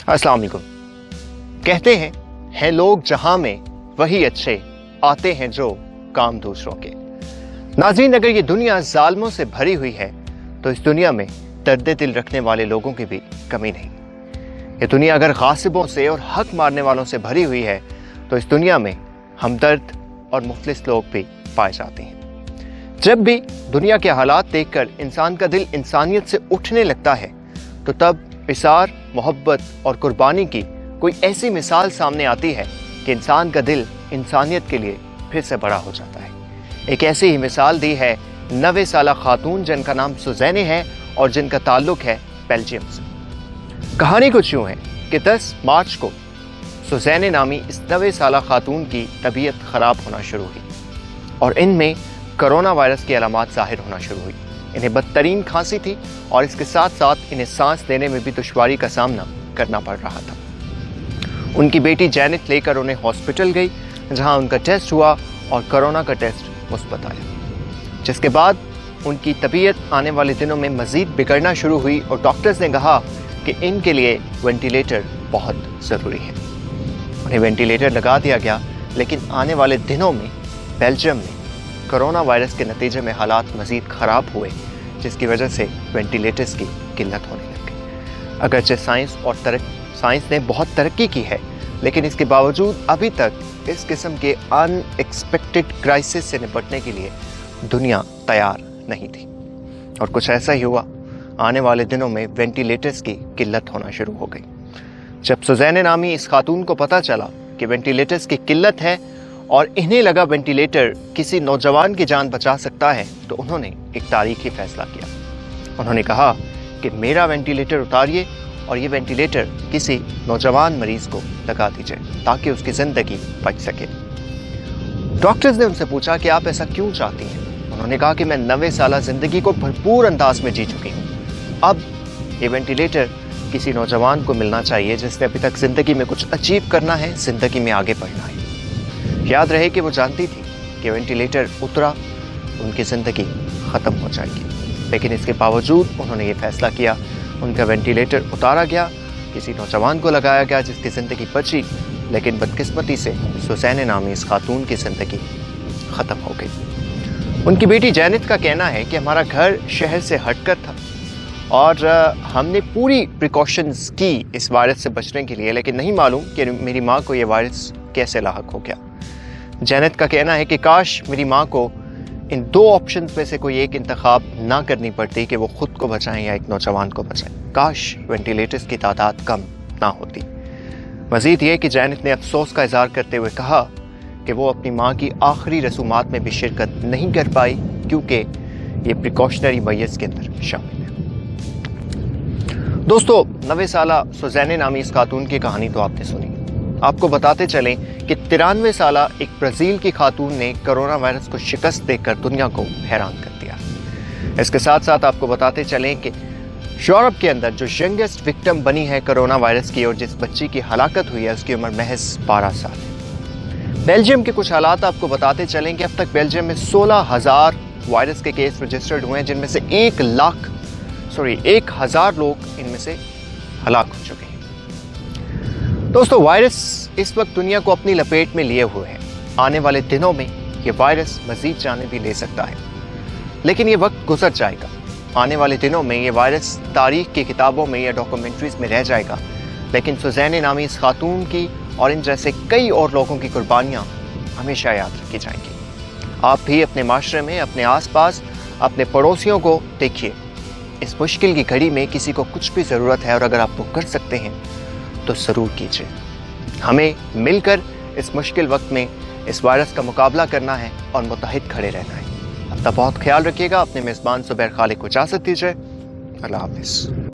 अस्सलाम वालेकुम। कहते हैं लोग जहां में वही अच्छे, आते हैं जो काम दूसरों के। नाज़रीन, अगर ये दुनिया जालिमों से भरी हुई है तो इस दुनिया में दर्द दिल रखने वाले लोगों की भी कमी नहीं। ये दुनिया अगर गासिबों से और हक मारने वालों से भरी हुई है तो इस दुनिया में हमदर्द और मुफलिस लोग भी पाए जाते हैं। जब भी दुनिया के हालात देखकर इंसान का दिल इंसानियत से उठने लगता है तो तब इसार, मोहब्बत और कुर्बानी की कोई ऐसी मिसाल सामने आती है कि इंसान का दिल इंसानियत के लिए फिर से बड़ा हो जाता है। एक ऐसी ही मिसाल दी है 90 साला खातून जिनका नाम सुज़ैने है और जिनका ताल्लुक है बेल्जियम से। कहानी कुछ यूँ है कि 10 मार्च को सुज़ैने नामी इस 90 साला खातून की तबीयत ख़राब होना शुरू हुई और इनमें कोरोना वायरस की अलामात ज़ाहिर होना शुरू हुई। इन्हें बदतरीन खांसी थी और इसके साथ साथ इन्हें सांस लेने में भी दुश्वारी का सामना करना पड़ रहा था। उनकी बेटी जैनेट लेकर उन्हें हॉस्पिटल गई, जहां उनका टेस्ट हुआ और कोरोना का टेस्ट मुस्बत आया, जिसके बाद उनकी तबीयत आने वाले दिनों में मज़ीद बिगड़ना शुरू हुई और डॉक्टर्स ने कहा कि इनके लिए वेंटिलेटर बहुत ज़रूरी है। उन्हें वेंटिलेटर लगा दिया गया, लेकिन आने वाले दिनों में बेल्जियम में कोरोना वायरस के नतीजे में हालात मज़ीद ख़राब हुए, जिसकी वजह से वेंटिलेटर्स की किल्लत होने लग गई। अगरचे साइंस ने बहुत तरक्की की है, लेकिन इसके बावजूद अभी तक इस किस्म के अनएक्सपेक्टेड क्राइसिस से निपटने के लिए दुनिया तैयार नहीं थी। और कुछ ऐसा ही हुआ। आने वाले दिनों में वेंटिलेटर्स की किल्लत होना शुरू हो गई। जब सुज़ैने नामी इस खातून को पता चला कि वेंटिलेटर्स की किल्लत है और इन्हें लगा वेंटिलेटर किसी नौजवान की जान बचा सकता है, तो उन्होंने एक तारीखी फैसला किया। उन्होंने कहा कि मेरा वेंटिलेटर उतारिए और ये वेंटिलेटर किसी नौजवान मरीज को लगा दीजिए ताकि उसकी ज़िंदगी बच सके। डॉक्टर्स ने उनसे पूछा कि आप ऐसा क्यों चाहती हैं? उन्होंने कहा कि मैं 90 साल ज़िंदगी को भरपूर अंदाज में जी चुकी हूँ। अब ये वेंटिलेटर किसी नौजवान को मिलना चाहिए जिसने अभी तक ज़िंदगी में कुछ अचीव करना है, ज़िंदगी में आगे बढ़ना है। याद रहे कि वो जानती थी कि वेंटिलेटर उतरा उनकी ज़िंदगी ख़त्म हो जाएगी, लेकिन इसके बावजूद उन्होंने ये फैसला किया। उनका वेंटिलेटर उतारा गया, किसी नौजवान को लगाया गया जिसकी ज़िंदगी बची, लेकिन बदकिस्मती से सुज़ैने नामी इस खातून की ज़िंदगी ख़त्म हो गई। उनकी बेटी जैनेट का कहना है कि हमारा घर शहर से हटकर था और हमने पूरी प्रिकॉशंस की इस वायरस से बचने के लिए, लेकिन नहीं मालूम कि मेरी माँ को ये वायरस कैसे लाहक हो गया। जैनेट का कहना है कि काश मेरी माँ को इन 2 ऑप्शंस में से कोई एक इंतखाब ना करनी पड़ती कि वो खुद को बचाएं या एक नौजवान को बचाएं। काश वेंटिलेटर्स की तादाद कम ना होती। मज़ीद ये कि जैनेट ने अफसोस का इज़हार करते हुए कहा कि वो अपनी माँ की आखिरी रसूमात में भी शिरकत नहीं कर पाई क्योंकि ये प्रिकॉशनरी मैयर्स के अंदर शामिल है। दोस्तों, 90 साला सुज़ैने नामी इस खातून की कहानी तो आपने सुनी। आपको बताते चलें कि 93 साला एक ब्राज़ील की खातून ने कोरोना वायरस को शिकस्त देकर दुनिया को हैरान कर दिया। इसके साथ साथ आपको बताते चलें कि यूरोप के अंदर जो यंगेस्ट विक्टिम बनी है कोरोना वायरस की और जिस बच्ची की हलाकत हुई है उसकी उम्र महज 12 साल है। बेल्जियम के कुछ हालात आपको बताते चलें कि अब तक बेल्जियम में 16,000 वायरस के केस रजिस्टर्ड हुए हैं, जिनमें से 1,000 लोग इनमें से हलाक हो चुके हैं। दोस्तों, वायरस इस वक्त दुनिया को अपनी लपेट में लिए हुए है। आने वाले दिनों में ये वायरस मजीद जाने भी ले सकता है, लेकिन ये वक्त गुजर जाएगा। आने वाले दिनों में ये वायरस तारीख की किताबों में या डॉक्यूमेंट्रीज में रह जाएगा, लेकिन सुज़ैने नामी इस खातून की और इन जैसे कई और लोगों की कुर्बानियाँ हमेशा याद रखी जाएंगी। आप भी अपने माशरे में, अपने आसपास, अपने पड़ोसियों को देखिए। इस मुश्किल की घड़ी में किसी को कुछ भी ज़रूरत है और अगर आप वो कर सकते हैं तो ज़रूर कीजिए। हमें मिलकर इस मुश्किल वक्त में इस वायरस का मुकाबला करना है और मुत्तहिद खड़े रहना है। अपना बहुत ख्याल रखिएगा। अपने मेज़बान ज़ुबैर खालिक को इजाज़त दीजिए। अल्लाह हाफ़िज़।